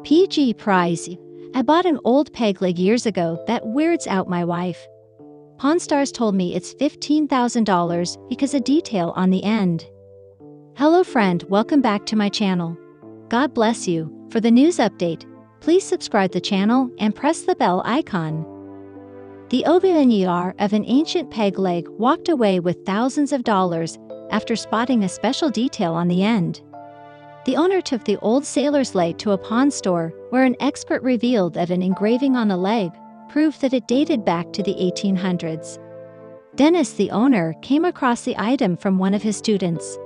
PG Prize. I bought an old peg leg years ago that weirds out my wife. Pawn Stars told me it's $15,000 because a detail on the end. Hello friend, welcome back to my channel. God bless you. For the news update, please subscribe the channel and press the bell icon. The owner of an ancient peg leg walked away with thousands of dollars after spotting a special detail on the end. The owner took the old sailor's leg to a pawn store where an expert revealed that an engraving on the leg proved that it dated back to the 1800s. Dennis, the owner, came across the item from one of his students.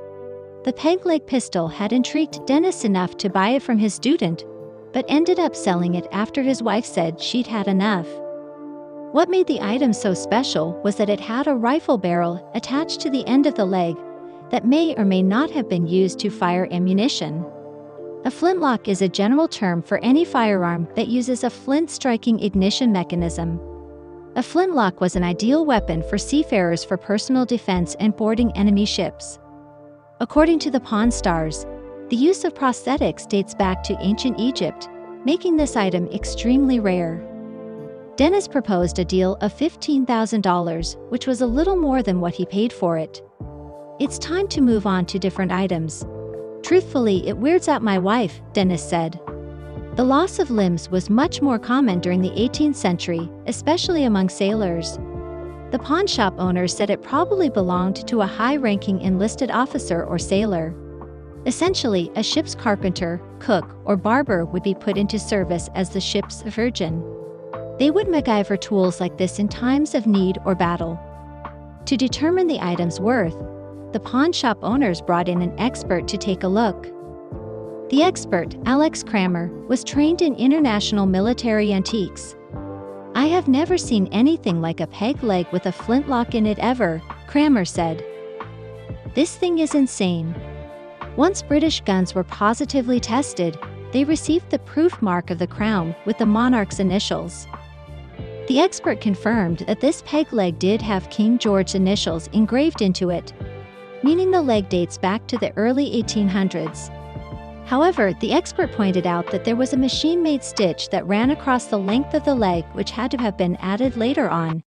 The peg leg pistol had intrigued Dennis enough to buy it from his student, but ended up selling it after his wife said she'd had enough. What made the item so special was that it had a rifle barrel attached to the end of the leg that may or may not have been used to fire ammunition. A flintlock is a general term for any firearm that uses a flint striking ignition mechanism. A flintlock was an ideal weapon for seafarers for personal defense and boarding enemy ships. According to the Pawn Stars, the use of prosthetics dates back to ancient Egypt, making this item extremely rare. Dennis proposed a deal of $15,000, which was a little more than what he paid for it. It's time to move on to different items. Truthfully, it weirds out my wife, Dennis said. The loss of limbs was much more common during the 18th century, especially among sailors. The pawn shop owner said it probably belonged to a high-ranking enlisted officer or sailor. Essentially, a ship's carpenter, cook, or barber would be put into service as the ship's surgeon. They would MacGyver tools like this in times of need or battle. To determine the item's worth, the pawn shop owners brought in an expert to take a look. The expert, Alex Kramer, was trained in international military antiques. "I have never seen anything like a peg leg with a flintlock in it ever," Kramer said. "This thing is insane." Once British guns were positively tested, they received the proof mark of the crown with the monarch's initials. The expert confirmed that this peg leg did have King George's initials engraved into it, meaning the leg dates back to the early 1800s. However, the expert pointed out that there was a machine-made stitch that ran across the length of the leg which had to have been added later on,